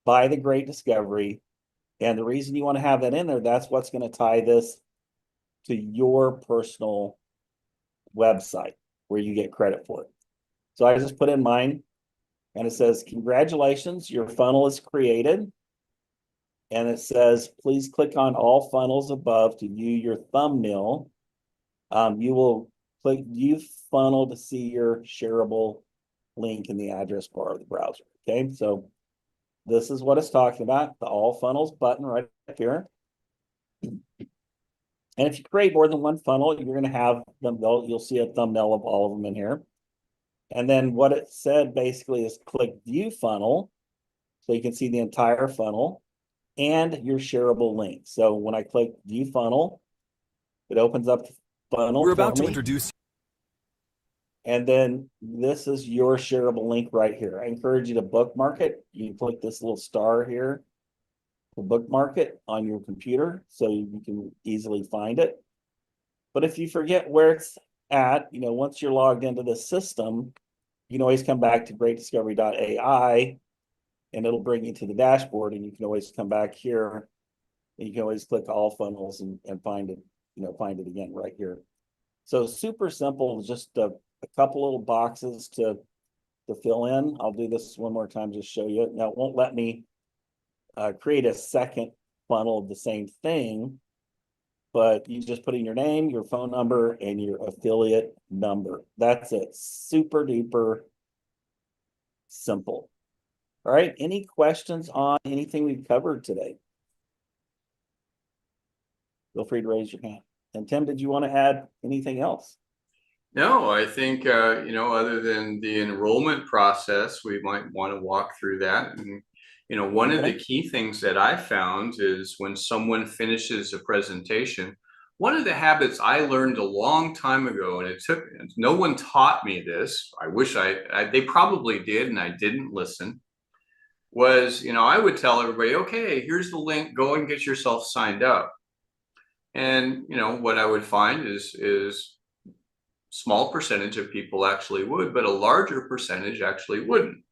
S1: by the Great Discovery. And the reason you want to have that in there, that's what's going to tie this to your personal website where you get credit for it. So I just put in mine. And it says, congratulations, your funnel is created. And it says, please click on all funnels above to view your thumbnail. You will click view funnel to see your shareable link in the address bar of the browser. Okay, so this is what it's talking about, the all funnels button right up here. And if you create more than one funnel, you're going to have them, you'll see a thumbnail of all of them in here. And then what it said basically is click view funnel, so you can see the entire funnel and your shareable link. So when I click view funnel, it opens up the funnel.
S5: We're about to introduce.
S1: And then this is your shareable link right here. I encourage you to bookmark it. You can click this little star here to bookmark it on your computer so you can easily find it. But if you forget where it's at, once you're logged into the system, you can always come back to greatdiscovery.ai and it'll bring you to the dashboard, and you can always come back here and you can always click all funnels and find it, find it again right here. So super simple, just a couple little boxes to fill in. I'll do this one more time, just show you. Now it won't let me create a second funnel of the same thing, but you just put in your name, your phone number, and your affiliate number. That's it. Super duper simple. All right. Any questions on anything we've covered today? Feel free to raise your hand. And Tim, did you want to add anything else?
S2: No, I think, other than the enrollment process, we might want to walk through that. And, one of the key things that I found is when someone finishes a presentation, one of the habits I learned a long time ago, and no one taught me this. I wish they probably did, and I didn't listen, was, I would tell everybody, okay, here's the link, go and get yourself signed up. And, what I would find is small percentage of people actually would, but a larger percentage actually wouldn't.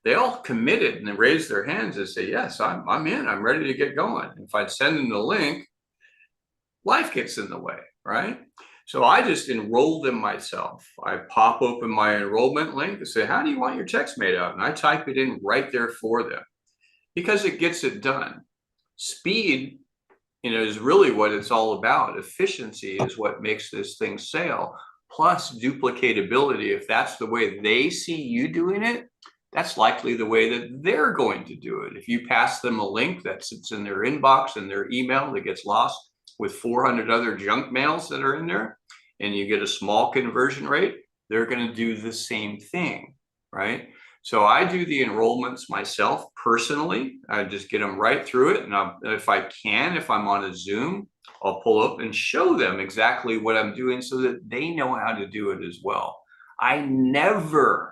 S2: They all committed and they raised their hands and say, yes, I'm in, I'm ready to get going. If I'd send them the link, life gets in the way, right? So I just enroll them myself. I pop open my enrollment link and say, how do you want your checks made out? And I type it in right there for them because it gets it done. Speed, is really what it's all about. Efficiency is what makes this thing sail, plus duplicatability. If that's the way they see you doing it, that's likely the way that they're going to do it. If you pass them a link that sits in their inbox and their email that gets lost with 400 other junk mails that are in there, and you get a small conversion rate, they're going to do the same thing, right? So I do the enrollments myself personally. I just get them right through it. And if I'm on a Zoom, I'll pull up and show them exactly what I'm doing so that they know how to do it as well. I never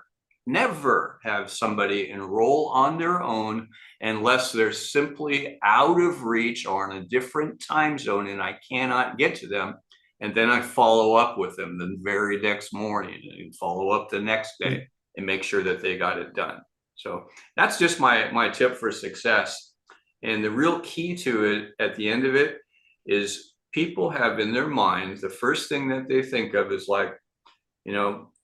S2: have somebody enroll on their own unless they're simply out of reach or in a different time zone and I cannot get to them. And then I follow up with them the very next morning and follow up the next day and make sure that they got it done. So that's just my tip for success. And the real key to it at the end of it is people have in their minds, the first thing that they think of is like,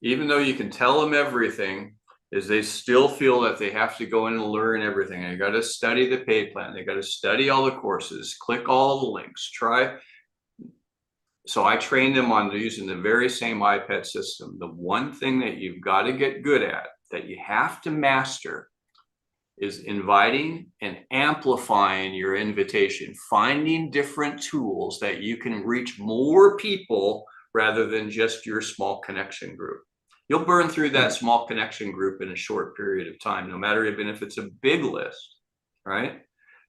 S2: even though you can tell them everything, is they still feel that they have to go in and learn everything. They got to study the pay plan. They got to study all the courses, click all the links, try. So I train them on using the very same iPad system. The one thing that you've got to get good at, that you have to master, is inviting and amplifying your invitation, finding different tools that you can reach more people rather than just your small connection group. You'll burn through that small connection group in a short period of time, no matter even if it's a big list, right?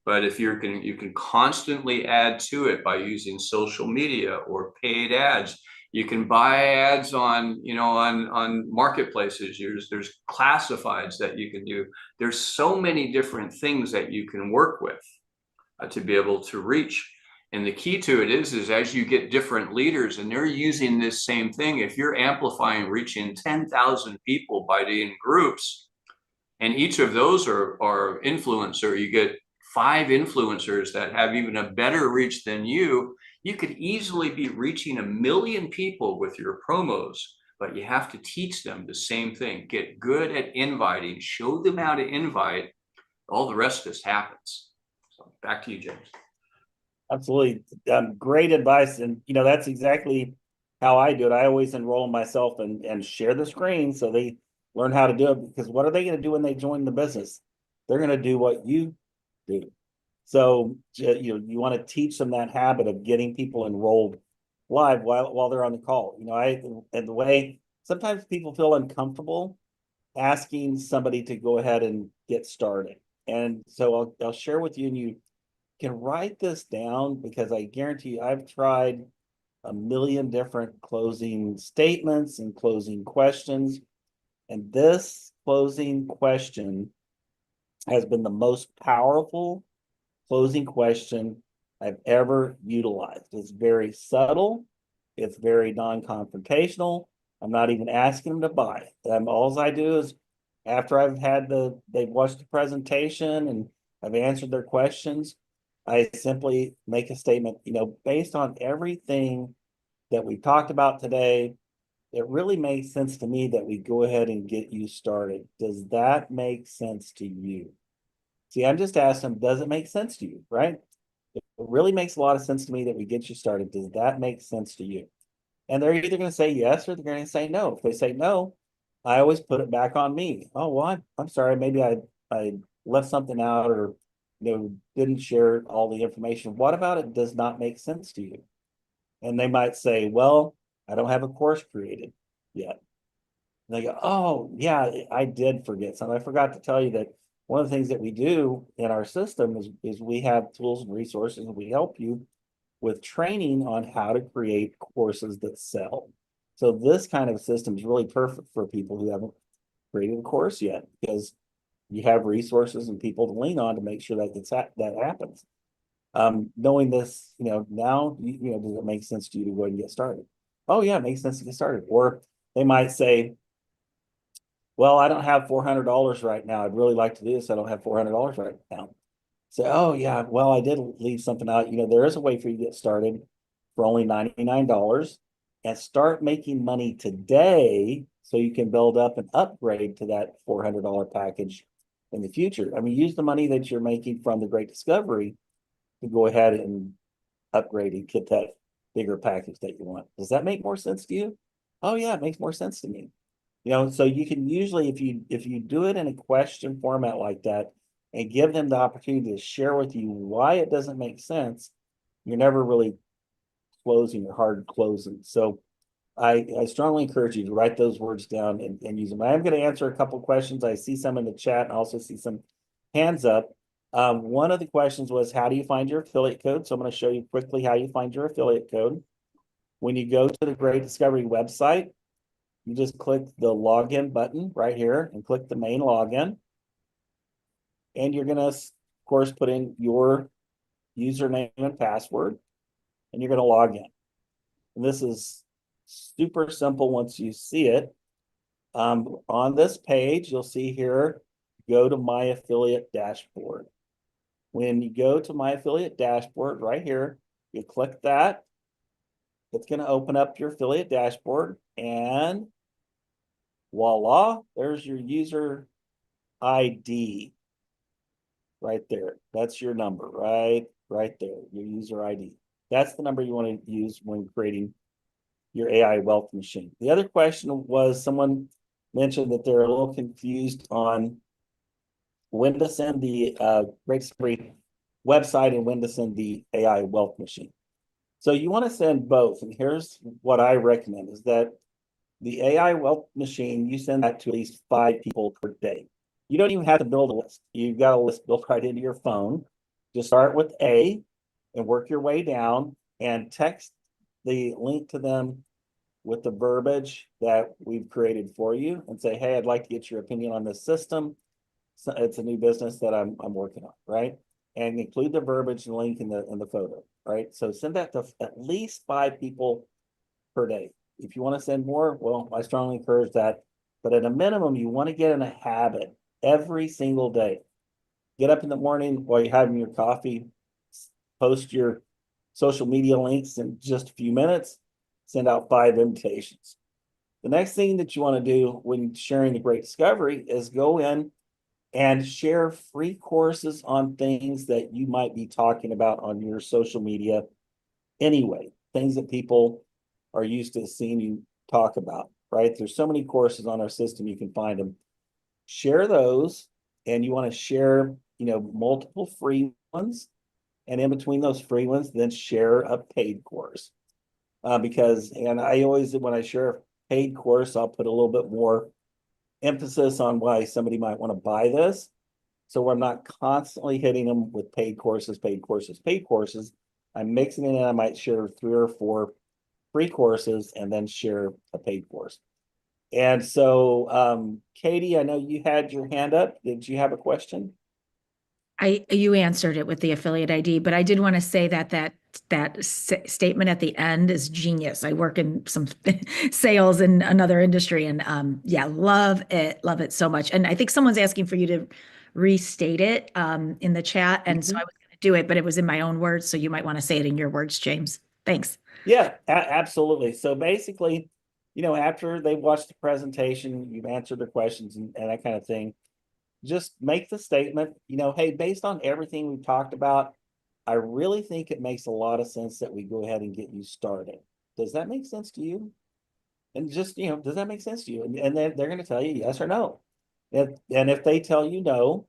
S2: But if you can constantly add to it by using social media or paid ads. You can buy ads on marketplaces. There's classifieds that you can do. There's so many different things that you can work with to be able to reach. And the key to it is as you get different leaders and they're using this same thing, if you're amplifying, reaching 10,000 people by doing groups, and each of those are influencer, you get 5 influencers that have even a better reach than you could easily be reaching 1 million people with your promos but you have to teach them the same thing. Get good at inviting, show them how to invite. All the rest just happens. So back to you, James.
S1: Absolutely. Great advice. And, that's exactly how I do it. I always enroll myself and share the screen so they learn how to do it, because what are they going to do when they join the business? They're going to do what you do. So, you want to teach them that habit of getting people enrolled live while they're on the call. And the way sometimes people feel uncomfortable asking somebody to go ahead and get started. And so I'll share with you, and you can write this down, because I guarantee you, I've tried a million different closing statements and closing questions. And this closing question has been the most powerful closing question I've ever utilized. It's very subtle. It's very non-confrontational. I'm not even asking them to buy. All I do is, after they've watched the presentation and I've answered their questions, I simply make a statement, based on everything that we talked about today, it really makes sense to me that we go ahead and get you started. Does that make sense to you? See, I'm just asking them, does it make sense to you, right? It really makes a lot of sense to me that we get you started. Does that make sense to you? And they're either going to say yes or they're going to say no. If they say no, I always put it back on me. Oh, well, I'm sorry. Maybe I left something out, or didn't share all the information. What about it does not make sense to you? And they might say, well, I don't have a course created yet. And they go, oh, yeah, I did forget something. I forgot to tell you that one of the things that we do in our system is we have tools and resources, and we help you with training on how to create courses that sell. So this kind of system is really perfect for people who haven't created a course yet, because you have resources and people to lean on to make sure that happens. Knowing this, now, does it make sense to you to go ahead and get started? Oh yeah, it makes sense to get started. Or they might say, well, I don't have $400 right now. I'd really like to do this. I don't have $400 right now. So, oh yeah, well, I did leave something out. There is a way for you to get started for only $99 and start making money today, so you can build up and upgrade to that $400 package in the future. I mean, use the money that you're making from the Great Discovery to go ahead and upgrade and get that bigger package that you want. Does that make more sense to you? Oh yeah, it makes more sense to me. So you can usually, if you do it in a question format like that and give them the opportunity to share with you why it doesn't make sense, you're never really closing or hard closing. So I strongly encourage you to write those words down and use them. I am going to answer a couple questions. I see some in the chat and also see some hands up. One of the questions was, how do you find your affiliate code? So I'm going to show you quickly how you find your affiliate code. When you go to the Great Discovery website, you just click the login button right here and click the main login. And you're going to, of course, put in your username and password, and you're going to log in. And this is super simple once you see it. On this page, you'll see here, go to My Affiliate Dashboard. When you go to My Affiliate Dashboard right here, you click that. It's going to open up your affiliate dashboard, and voila, there's your user ID right there. That's your number right there, your user ID. That's the number you want to use when creating your AI wealth machine. The other question was, someone mentioned that they're a little confused on when to send the Great Discovery website and when to send the AI wealth machine. So you want to send both. And here's what I recommend is that the AI wealth machine, you send that to at least 5 people per day. You don't even have to build a list. You've got a list built right into your phone. Just start with A and work your way down and text the link to them with the verbiage that we've created for you and say, hey, I'd like to get your opinion on this system. So it's a new business that I'm working on, right? And include the verbiage and link in the photo, right? So send that to at least 5 people per day. If you want to send more, well, I strongly encourage that. But at a minimum, you want to get in a habit every single day. Get up in the morning while you're having your coffee, post your social media links in just a few minutes, send out 5 invitations. The next thing that you want to do when sharing the great discovery is go in and share free courses on things that you might be talking about on your social media anyway, things that people are used to seeing you talk about, right? There's so many courses on our system, you can find them. Share those, and you want to share, multiple free ones. And in between those free ones, then share a paid course. And I always, when I share a paid course, I'll put a little bit more emphasis on why somebody might want to buy this. So I'm not constantly hitting them with paid courses, paid courses, paid courses. I'm mixing it in. I might share 3 or 4 free courses and then share a paid course. And so, Katie, I know you had your hand up. Did you have a question?
S6: You answered it with the affiliate ID, but I did want to say that statement at the end is genius. I work in some sales in another industry, and yeah, love it so much. And I think someone's asking for you to restate it in the chat, and so I was going to do it, but it was in my own words, so you might want to say it in your words, James. Thanks.
S1: Yeah, absolutely. So basically, after they watch the presentation, you've answered their questions and that kind of thing, just make the statement, hey, based on everything we've talked about, I really think it makes a lot of sense that we go ahead and get you started. Does that make sense to you? And just, does that make sense to you? And then they're going to tell you yes or no. And if they tell you no,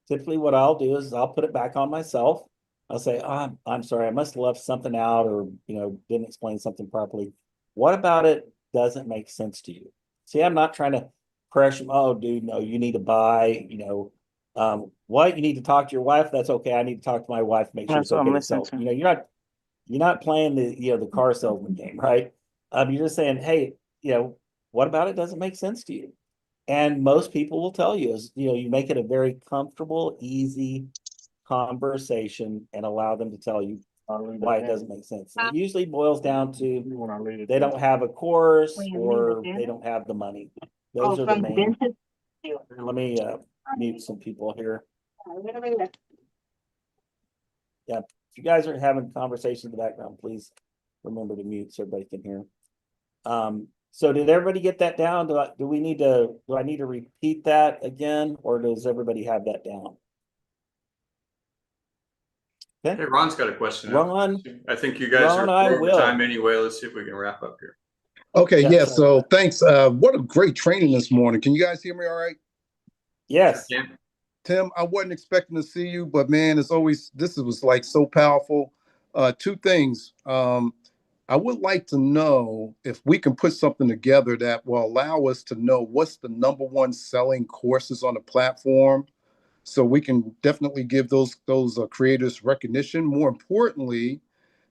S1: typically what I'll do is I'll put it back on myself. I'll say, oh, I'm sorry, I must have left something out or, didn't explain something properly. What about it doesn't make sense to you? See, I'm not trying to pressure them. Oh, dude, no, you need to buy, what you need to talk to your wife. That's okay. I need to talk to my wife, make sure it's okay to sell. You're not playing the car salesman game, right? You're just saying, hey, what about it doesn't make sense to you? And most people will tell you is, you make it a very comfortable, easy conversation and allow them to tell you why it doesn't make sense. And it usually boils down to they don't have a course or they don't have the money. Those are the main. Let me mute some people here. Yeah, if you guys are having conversations in the background, please remember to mute so everybody can hear. So did everybody get that down? Do I need to repeat that again, or does everybody have that down?
S2: Okay. Hey, Ron's got a question.
S1: Ron,
S2: I think you guys are over time anyway. Let's see if we can wrap up here.
S7: Okay, yeah, so thanks. What a great training this morning. Can you guys hear me all right?
S1: Yes.
S2: Sure.
S7: Tim, I wasn't expecting to see you, but man, this was like so powerful. 2 things. I would like to know if we can put something together that will allow us to know what's the #1 selling courses on the platform, so we can definitely give those creators recognition. More importantly,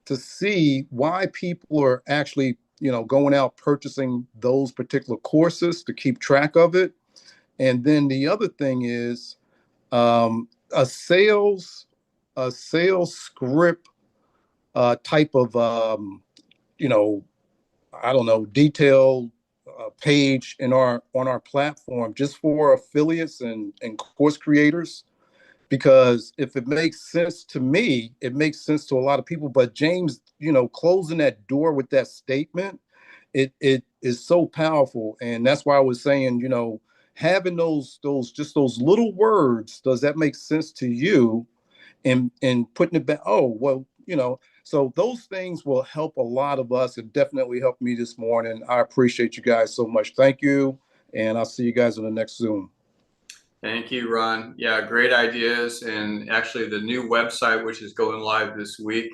S7: to see why people are actually going out purchasing those particular courses, to keep track of it. And then the other thing is a sales script type of I don't know, detailed page on our platform just for affiliates and course creators. Because if it makes sense to me, it makes sense to a lot of people. But James, closing that door with that statement, it is so powerful. And that's why I was saying, having those little words, does that make sense to you? And putting it back, oh, well, so those things will help a lot of us. It definitely helped me this morning. I appreciate you guys so much. Thank you. And I'll see you guys on the next Zoom.
S2: Thank you, Ron. Yeah, great ideas. And actually the new website, which is going live this week,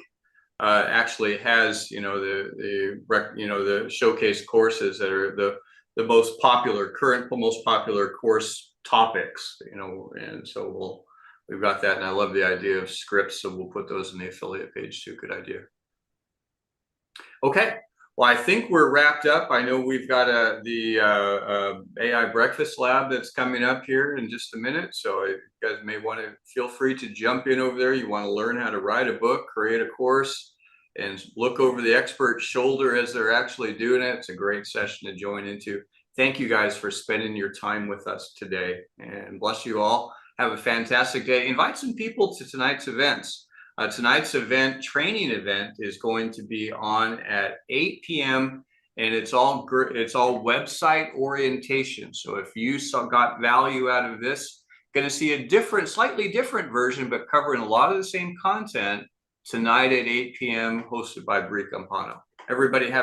S2: actually has, the showcase courses that are the most popular course topics, and so we've got that. And I love the idea of scripts. So we'll put those in the affiliate page too. Good idea. Okay. Well, I think we're wrapped up. I know we've got the AI Breakfast Lab that's coming up here in just a minute. So you guys may want to feel free to jump in over there. You want to learn how to write a book, create a course, and look over the expert's shoulder as they're actually doing it. It's a great session to join into. Thank you guys for spending your time with us today, and bless you all. Have a fantastic day. Invite some people to tonight's events. Tonight's training event is going to be on at 8 p.m. and it's all website orientation. So if you got value out of this, going to see a different, slightly different version, but covering a lot of the same content tonight at 8 p.m. hosted by Brie Campano. Everybody have